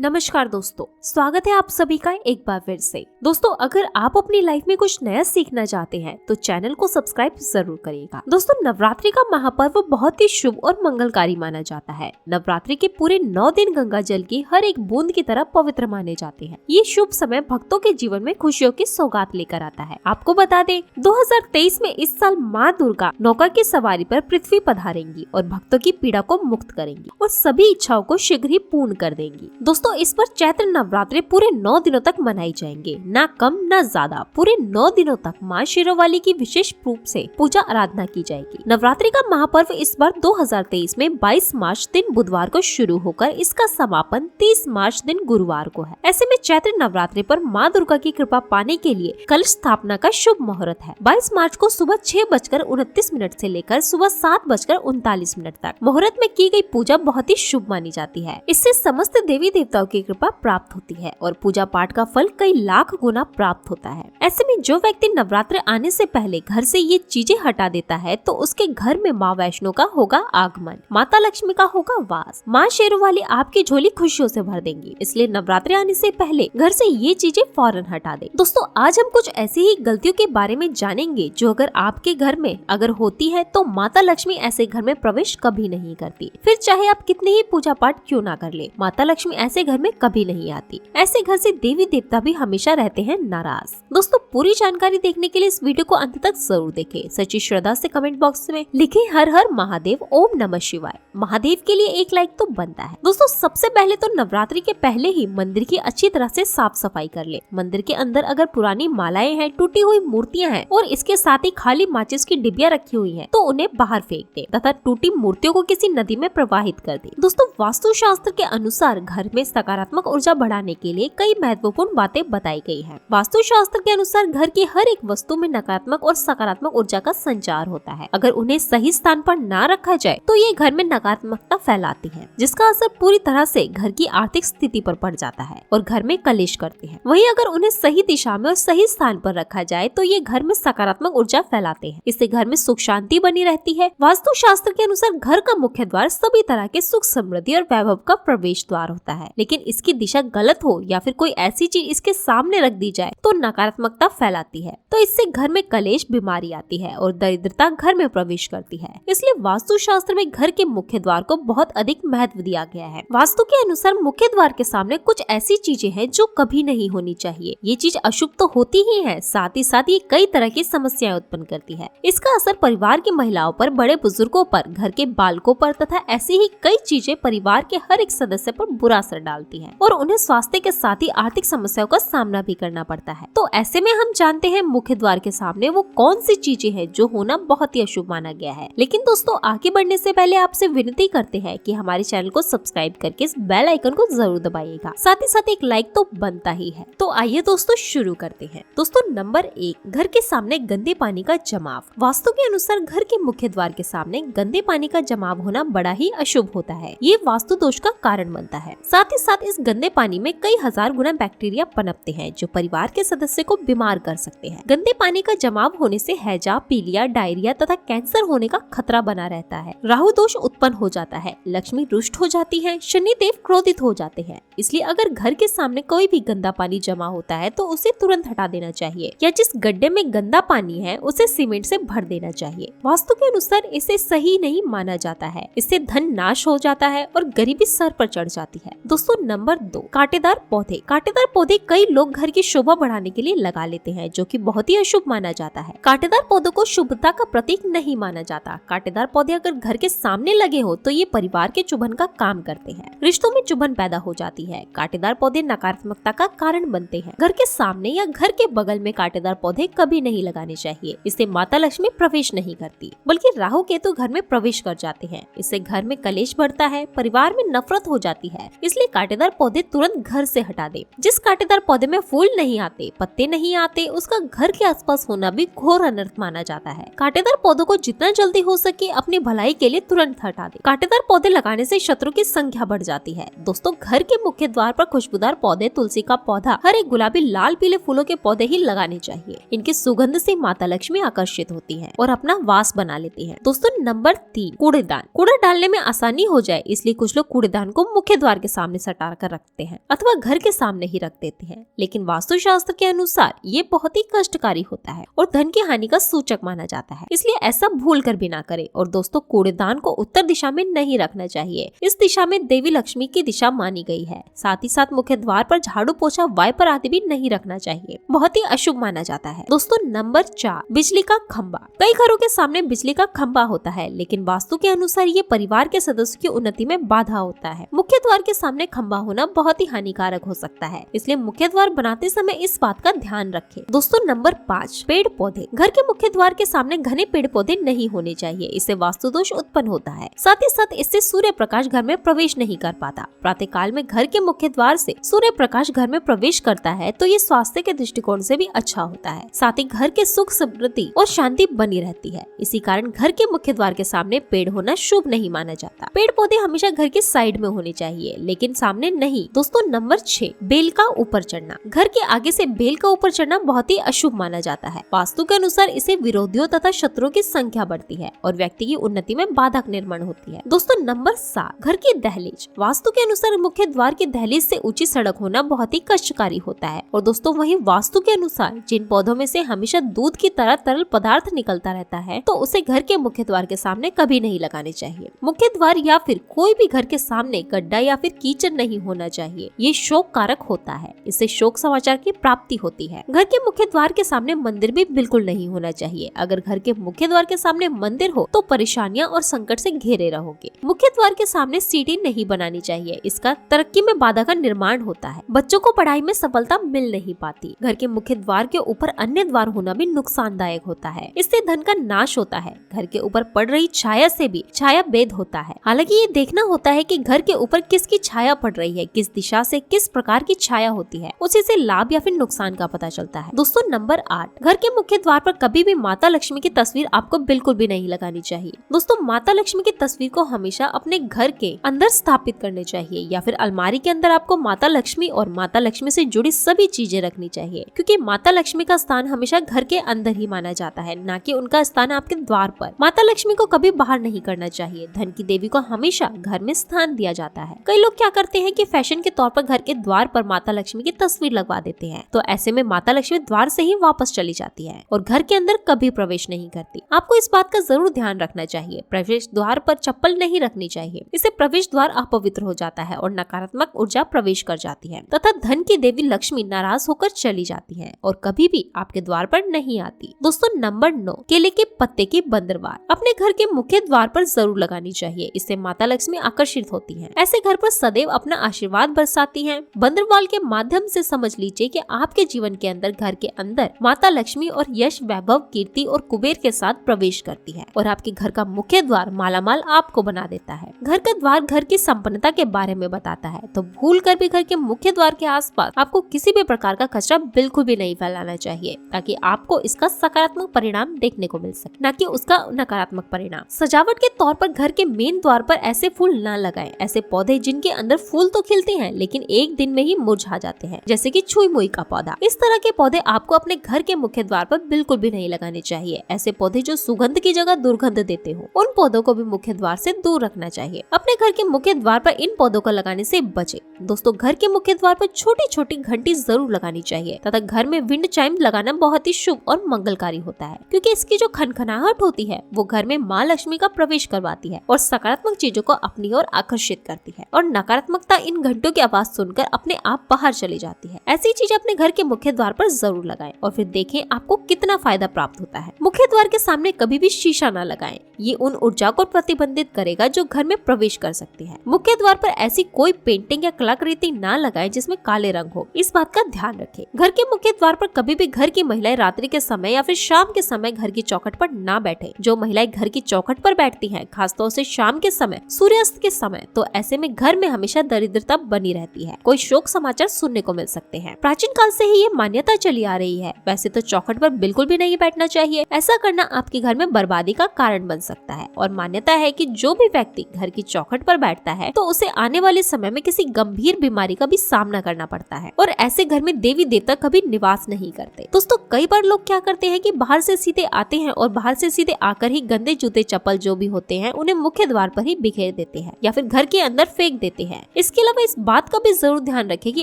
नमस्कार दोस्तों, स्वागत है आप सभी का एक बार फिर से। दोस्तों, अगर आप अपनी लाइफ में कुछ नया सीखना चाहते हैं तो चैनल को सब्सक्राइब जरूर करिएगा। दोस्तों, नवरात्रि का महापर्व बहुत ही शुभ और मंगलकारी माना जाता है। नवरात्रि के पूरे 9 दिन गंगा जल की हर एक बूंद की तरह पवित्र माने जाते हैं। ये शुभ समय भक्तों के जीवन में खुशियों की सौगात लेकर आता है। आपको बता दें, 2023 में इस साल माँ दुर्गा नौका की सवारी पर पृथ्वी पधारेंगी और भक्तों की पीड़ा को मुक्त करेंगी और सभी इच्छाओं को शीघ्र ही पूर्ण कर देंगी। दोस्तों, इस पर चैत्र नवरात्रि पूरे 9 दिनों तक मनाई जाएंगे, ना कम ना ज्यादा। पूरे 9 दिनों तक माँ शेरोवाली की विशेष रूप से पूजा आराधना की जाएगी। नवरात्रि का महापर्व इस बार 2023 में 22 मार्च दिन बुधवार को शुरू होकर इसका समापन 30 मार्च दिन गुरुवार को है। ऐसे में चैत्र नवरात्रि पर माँ दुर्गा की कृपा पाने के लिए कलश स्थापना का शुभ मुहूर्त है। 22 मार्च को सुबह 6:29 से लेकर सुबह 7:39 तक मुहूर्त में की गई पूजा बहुत ही शुभ मानी जाती है। इससे समस्त देवी देवताओं की कृपा प्राप्त होती है और पूजा पाठ का फल कई लाख गुना प्राप्त होता है। ऐसे में जो व्यक्ति नवरात्र आने से पहले घर से ये चीजें हटा देता है तो उसके घर में माँ वैष्णो का होगा आगमन, माता लक्ष्मी का होगा वास। माँ शेरोवाली आपकी झोली खुशियों से भर देंगी, इसलिए नवरात्रि आने से पहले घर से ये चीजें फौरन हटा दें। दोस्तों, आज हम कुछ ऐसी ही गलतियों के बारे में जानेंगे जो अगर आपके घर में अगर होती है तो माता लक्ष्मी ऐसे घर में प्रवेश कभी नहीं करती। फिर चाहे आप कितने ही पूजा पाठ क्यों ना कर ले, माता लक्ष्मी ऐसे घर में कभी नहीं आती। ऐसे घर से देवी देवता भी हमेशा रहते हैं नाराज। दोस्तों, पूरी जानकारी देखने के लिए इस वीडियो को अंत तक जरूर देखें। सच्ची श्रद्धा से कमेंट बॉक्स में लिखें हर हर महादेव, ओम नमः शिवाय। महादेव के लिए एक लाइक तो बनता है। दोस्तों, सबसे पहले तो नवरात्रि के पहले ही मंदिर की अच्छी तरह से साफ सफाई कर ले। मंदिर के अंदर अगर पुरानी मालाएं हैं, टूटी हुई मूर्तियां हैं और इसके साथ ही खाली माचिस की डिबिया रखी हुई है तो उन्हें बाहर फेंक दे तथा टूटी मूर्तियों को किसी नदी में प्रवाहित कर दे। दोस्तों, वास्तु शास्त्र के अनुसार घर में सकारात्मक ऊर्जा बढ़ाने के लिए कई महत्वपूर्ण बातें बताई गई हैं। वास्तु शास्त्र के अनुसार घर की हर एक वस्तु में नकारात्मक और सकारात्मक ऊर्जा का संचार होता है। अगर उन्हें सही स्थान पर ना रखा जाए तो ये घर में नकारात्मकता फैलाती है, जिसका असर पूरी तरह से घर की आर्थिक स्थिति पर पड़ जाता है और घर में कलेश करते हैं। वहीं अगर उन्हें सही दिशा में और सही स्थान पर रखा जाए तो ये घर में सकारात्मक ऊर्जा फैलाते हैं। इससे घर में सुख शांति बनी रहती है। वास्तु शास्त्र के अनुसार घर का मुख्य द्वार सभी तरह के सुख समृद्धि और वैभव का प्रवेश द्वार होता है, लेकिन इसकी दिशा गलत हो या फिर कोई ऐसी चीज इसके सामने रख दी जाए तो नकारात्मकता फैलाती है। तो इससे घर में कलेश, बीमारी आती है और दरिद्रता घर में प्रवेश करती है। इसलिए वास्तु शास्त्र में घर के मुख्य द्वार को बहुत अधिक महत्व दिया गया है। वास्तु के अनुसार मुख्य द्वार के सामने कुछ ऐसी चीजें हैं जो कभी नहीं होनी चाहिए। ये चीज अशुभ तो होती ही है, साथ ही साथ ये कई तरह की समस्याएं उत्पन्न करती है। इसका असर परिवार की महिलाओं पर, बड़े बुजुर्गों पर, घर के बालकों पर तथा ऐसी ही कई चीजें परिवार के हर एक सदस्य पर बुरा असर डालती है और उन्हें स्वास्थ्य के साथ ही आर्थिक समस्याओं का सामना भी करना पड़ता है। तो ऐसे में हम जानते हैं मुख्य द्वार के सामने वो कौन सी चीजें हैं जो होना बहुत ही अशुभ माना गया है। लेकिन दोस्तों, आगे बढ़ने से पहले आपसे विनती करते हैं कि हमारे चैनल को सब्सक्राइब करके इस बेल आइकन को जरूर दबाइएगा। साथ ही साथ एक लाइक तो बनता ही है। तो आइए दोस्तों शुरू करते हैं। दोस्तों, नंबर 1, घर के सामने गंदे पानी का जमाव। वास्तु के अनुसार घर के मुख्य द्वार के सामने गंदे पानी का जमाव होना बड़ा ही अशुभ होता है। ये वास्तु दोष का कारण बनता है। साथ ही साथ इस गंदे पानी में कई हजार गुना बैक्टीरिया पनपते हैं जो परिवार के सदस्य को बीमार कर सकते हैं। गंदे पानी का जमाव होने से हैजा, पीलिया, डायरिया तथा कैंसर होने का खतरा बना रहता है। राहु दोष उत्पन्न हो जाता है, लक्ष्मी रुष्ट हो जाती है, शनि देव क्रोधित हो जाते हैं। इसलिए अगर घर के सामने कोई भी गंदा पानी जमा होता है तो उसे तुरंत हटा देना चाहिए या जिस गड्ढे में गंदा पानी है उसे सीमेंट से भर देना चाहिए। वास्तु के अनुसार इसे सही नहीं माना जाता है। इससे धन नाश हो जाता है और गरीबी सर पर चढ़ जाती है। दोस्तों, नंबर 2, कांटेदार पौधे। कांटेदार पौधे कई लोग घर की शोभा बढ़ाने के लिए लगा लेते हैं, जो कि बहुत ही अशुभ माना जाता है। कांटेदार पौधों को शुभता का प्रतीक नहीं माना जाता। कांटेदार पौधे अगर घर के सामने लगे हो तो ये परिवार के चुभन का काम करते हैं, रिश्तों में चुभन पैदा हो जाती है। कांटेदार पौधे नकारात्मकता का कारण बनते हैं। घर के सामने या घर के बगल में कांटेदार पौधे कभी नहीं लगाने चाहिए। इससे माता लक्ष्मी प्रवेश नहीं करती, बल्कि राहु केतु घर में प्रवेश कर जाते हैं। इससे घर में कलेश बढ़ता है, परिवार में नफरत हो जाती है। इसलिए कांटेदार पौधे तुरंत घर से हटा दे। जिस कांटेदार पौधे में फूल नहीं आते, पत्ते नहीं आते, उसका घर के आसपास होना भी घोर अनर्थ माना जाता है। कांटेदार पौधों को जितना जल्दी हो सके अपनी भलाई के लिए तुरंत हटा दे। कांटेदार पौधे लगाने से शत्रु की संख्या बढ़ जाती है। दोस्तों, घर के मुख्य द्वार पर खुशबूदार पौधे, तुलसी का पौधा, हरे गुलाबी लाल पीले फूलों के पौधे ही लगाने चाहिए। इनकी सुगंध से माता लक्ष्मी आकर्षित होती है और अपना वास बना लेती है। दोस्तों, नंबर 3, कूड़ेदान। कूड़ा डालने में आसानी हो जाए इसलिए कुछ लोग कूड़ेदान को मुख्य द्वार के सामने सटा कर रखते हैं अथवा घर के सामने ही रख देते हैं, लेकिन वास्तुशास्त्र के अनुसार ये बहुत ही कष्टकारी होता है और धन की हानि का सूचक माना जाता है, इसलिए ऐसा भूल कर भी ना करें। और दोस्तों, कूड़ेदान को उत्तर दिशा में नहीं रखना चाहिए, इस दिशा में देवी लक्ष्मी की दिशा मानी गई है। साथ ही साथ मुख्य द्वार पर झाड़ू, पोछा, वाइपर आदि भी नहीं रखना चाहिए, बहुत ही अशुभ माना जाता है। दोस्तों, नंबर 4, बिजली का खंभा। कई घरों के सामने बिजली का खंभा होता है, लेकिन वास्तु के अनुसार ये परिवार के सदस्यों की उन्नति में बाधा होता है। मुख्य द्वार के सामने खंभा होना बहुत ही हानिकारक हो सकता है, इसलिए मुख्य द्वार बनाते समय इस बात का ध्यान रखें। दोस्तों, नंबर 5, पेड़ पौधे। घर के मुख्य द्वार के सामने घने पेड़ पौधे नहीं होने चाहिए, इससे वास्तु दोष उत्पन्न होता है। साथ ही साथ इससे सूर्य प्रकाश घर में प्रवेश नहीं कर पाता। प्रातः काल में घर के मुख्य द्वार से सूर्य प्रकाश घर में प्रवेश करता है तो ये स्वास्थ्य के दृष्टिकोण से भी अच्छा होता है। साथ ही घर के सुख, समृद्धि और शांति बनी रहती है। इसी कारण घर के मुख्य द्वार के सामने पेड़ होना शुभ नहीं माना जाता। पेड़ पौधे हमेशा घर के साइड में होने चाहिए, लेकिन सामने नहीं। दोस्तों, नंबर 6, बेल का ऊपर चढ़ना। घर के आगे से बेल का ऊपर चढ़ना बहुत ही अशुभ माना जाता है। वास्तु के अनुसार इसे विरोधियों तथा शत्रुओं की संख्या बढ़ती है और व्यक्ति की उन्नति में बाधक निर्माण होती है। दोस्तों, नंबर 7, घर की दहलीज। वास्तु के अनुसार मुख्य द्वार की दहलीज से ऊंची सड़क होना बहुत ही कष्टकारी होता है। और दोस्तों, वहीं वास्तु के अनुसार जिन पौधों में से हमेशा दूध की तरह तरल पदार्थ निकलता रहता है तो उसे घर के मुख्य द्वार के सामने कभी नहीं लगाने चाहिए। मुख्य द्वार या फिर कोई भी घर के सामने गड्ढा या फिर कीचड़ नहीं होना चाहिए, ये शोक कारक होता है। इससे शोक समाचार की प्राप्ति होती है। घर के मुख्य द्वार के सामने मंदिर भी बिल्कुल नहीं होना चाहिए। अगर घर के मुख्य द्वार के सामने मंदिर हो तो परेशानियां और संकट से घेरे रहोगे। मुख्य द्वार के सामने सीढ़ी नहीं बनानी चाहिए, इसका तरक्की में बाधा का निर्माण होता है। बच्चों को पढ़ाई में सफलता मिल नहीं पाती। घर के मुख्य द्वार के ऊपर अन्य द्वार होना भी नुकसानदायक होता है, इससे धन का नाश होता है। घर के ऊपर पड़ रही छाया से भी छाया भेद होता है। हालांकि ये देखना होता है कि घर के ऊपर किसकी छाया पड़ रही है, किस दिशा से किस प्रकार की छाया होती है, उसी से लाभ या फिर नुकसान का पता चलता है। दोस्तों, नंबर 8, घर के मुख्य द्वार पर कभी भी माता लक्ष्मी की तस्वीर आपको बिल्कुल भी नहीं लगानी चाहिए। दोस्तों, माता लक्ष्मी की तस्वीर को हमेशा अपने घर के अंदर स्थापित करने चाहिए या फिर अलमारी के अंदर आपको माता लक्ष्मी और माता लक्ष्मी से जुड़ी सभी चीजें रखनी चाहिए, क्योंकि माता लक्ष्मी का स्थान हमेशा घर के अंदर ही माना जाता है, ना कि उनका स्थान आपके द्वार पर। माता लक्ष्मी को कभी बाहर नहीं करना चाहिए। धन की देवी को हमेशा घर में स्थान दिया जाता है। कई लोग क्या करते हैं कि फैशन के तौर पर घर के द्वार पर माता लक्ष्मी की तस्वीर लगवा देते हैं, तो ऐसे में माता लक्ष्मी द्वार से ही वापस चली जाती है और घर के अंदर कभी प्रवेश नहीं करती। आपको इस बात का जरूर ध्यान रखना चाहिए। प्रवेश द्वार पर चप्पल नहीं रखनी चाहिए, इससे प्रवेश द्वार अपवित्र हो जाता है और नकारात्मक ऊर्जा प्रवेश कर जाती है तथा धन की देवी लक्ष्मी नाराज होकर चली जाती है और कभी भी आपके द्वार पर नहीं आती। दोस्तों, नंबर 9, केले के पत्ते की बंदरवाल। अपने घर के मुख्य द्वार पर जरूर लगानी चाहिए, इससे माता लक्ष्मी आकर्षित होती है। ऐसे घर पर सदैव अपना आशीर्वाद बरसाती है। बंदरवाल के माध्यम से समझ लीजिए कि आपके जीवन के अंदर, घर के अंदर माता लक्ष्मी और यश, वैभव, कीर्ति और कुबेर के साथ प्रवेश करती है और आपके घर का मुख्य द्वार मालामाल आपको बना देता है। घर का द्वार घर की संपन्नता के बारे में बताता है, तो भूल कर भी घर के मुख्य द्वार के आसपास आपको किसी भी प्रकार का कचरा बिल्कुल भी नहीं फैलाना चाहिए, ताकि आपको इसका सकारात्मक परिणाम देखने को मिल सके, न कि उसका नकारात्मक परिणाम। सजावट के तौर पर घर के मेन द्वार पर ऐसे फूल न लगाएं, ऐसे पौधे जिनके अंदर फूल तो खिलते हैं लेकिन एक दिन में ही मुरझा जाते हैं, जैसे कि छुई मुई का पौधा। इस तरह के पौधे आपको अपने घर के मुख्य द्वार पर बिल्कुल भी नहीं लगाने चाहिए। ऐसे पौधे जो सुगंध की जगह दुर्गंध देते हो, उन पौधों को भी मुख्य द्वार से दूर रखना चाहिए। अपने घर के मुख्य द्वार पर इन पौधों को लगाने से बचे। दोस्तों, घर के मुख्य द्वार पर छोटी छोटी घंटी जरूर लगानी चाहिए तथा घर में विंड चाइम लगाना बहुत ही शुभ और मंगलकारी होता है, क्योंकि इसकी जो खनखनाहट होती है वो घर में माँ लक्ष्मी का प्रवेश करवाती है और सकारात्मक चीजों को अपनी ओर आकर्षित करती है और नकारात्मकता इन घंटों की आवाज सुनकर अपने आप बाहर चली जाती है। ऐसी चीजें अपने घर के मुख्य द्वार पर जरूर लगाएं और फिर देखें आपको कितना फायदा प्राप्त होता है। मुख्य द्वार के सामने कभी भी शीशा न लगाएं, ये उन ऊर्जा को प्रतिबंधित करेगा जो घर में प्रवेश कर सकती है। मुख्य द्वार पर ऐसी कोई पेंटिंग या कलाकृति न लगाएं जिसमें काले रंग हो, इस बात का ध्यान रखें। घर के मुख्य द्वार पर कभी भी घर की महिलाएं रात्रि के समय या फिर शाम के समय घर की चौखट पर ना बैठे। जो महिलाएं घर की चौखट पर बैठती हैं, खासतौर से शाम के समय, सूर्यास्त के समय, तो ऐसे में घर में हमेशा दरिद्रता बनी रहती है। कोई शोक समाचार सुनने को मिल सकते हैं। प्राचीन काल से ही ये मान्यता चली आ रही है। वैसे तो चौखट पर बिल्कुल भी नहीं बैठना चाहिए, ऐसा करना आपके घर में बर्बादी का कारण बन सकता है और मान्यता है कि जो भी व्यक्ति घर की चौखट पर बैठता है तो उसे आने वाले समय में किसी गंभीर गंभीर बीमारी का भी सामना करना पड़ता है और ऐसे घर में देवी देवता कभी निवास नहीं करते। दोस्तों कई बार लोग क्या करते हैं कि बाहर से सीधे आते हैं और बाहर से सीधे आकर ही गंदे जूते चप्पल जो भी होते हैं उन्हें मुख्य द्वार पर ही बिखेर देते हैं या फिर घर के अंदर फेंक देते हैं। इसके अलावा इस बात का भी जरूर ध्यान रखें कि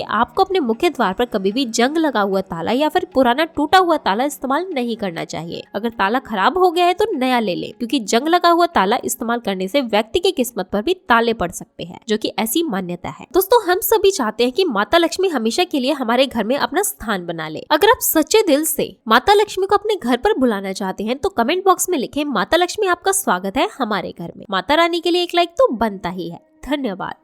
आपको अपने मुख्य द्वार पर कभी भी जंग लगा हुआ ताला या फिर पुराना टूटा हुआ ताला इस्तेमाल नहीं करना चाहिए। अगर ताला खराब हो गया है तो नया ले लें, क्योंकि जंग लगा हुआ ताला इस्तेमाल करने से व्यक्ति की किस्मत पर भी ताले पड़ सकते हैं, जो कि ऐसी मान्यता है। दोस्तों हम सभी चाहते हैं कि माता लक्ष्मी हमेशा के लिए हमारे घर में अपना स्थान बना ले। अगर आप सच्चे दिल से माता लक्ष्मी को अपने घर पर बुलाना चाहते हैं तो कमेंट बॉक्स में लिखें माता लक्ष्मी आपका स्वागत है हमारे घर में। माता रानी के लिए एक लाइक तो बनता ही है। धन्यवाद।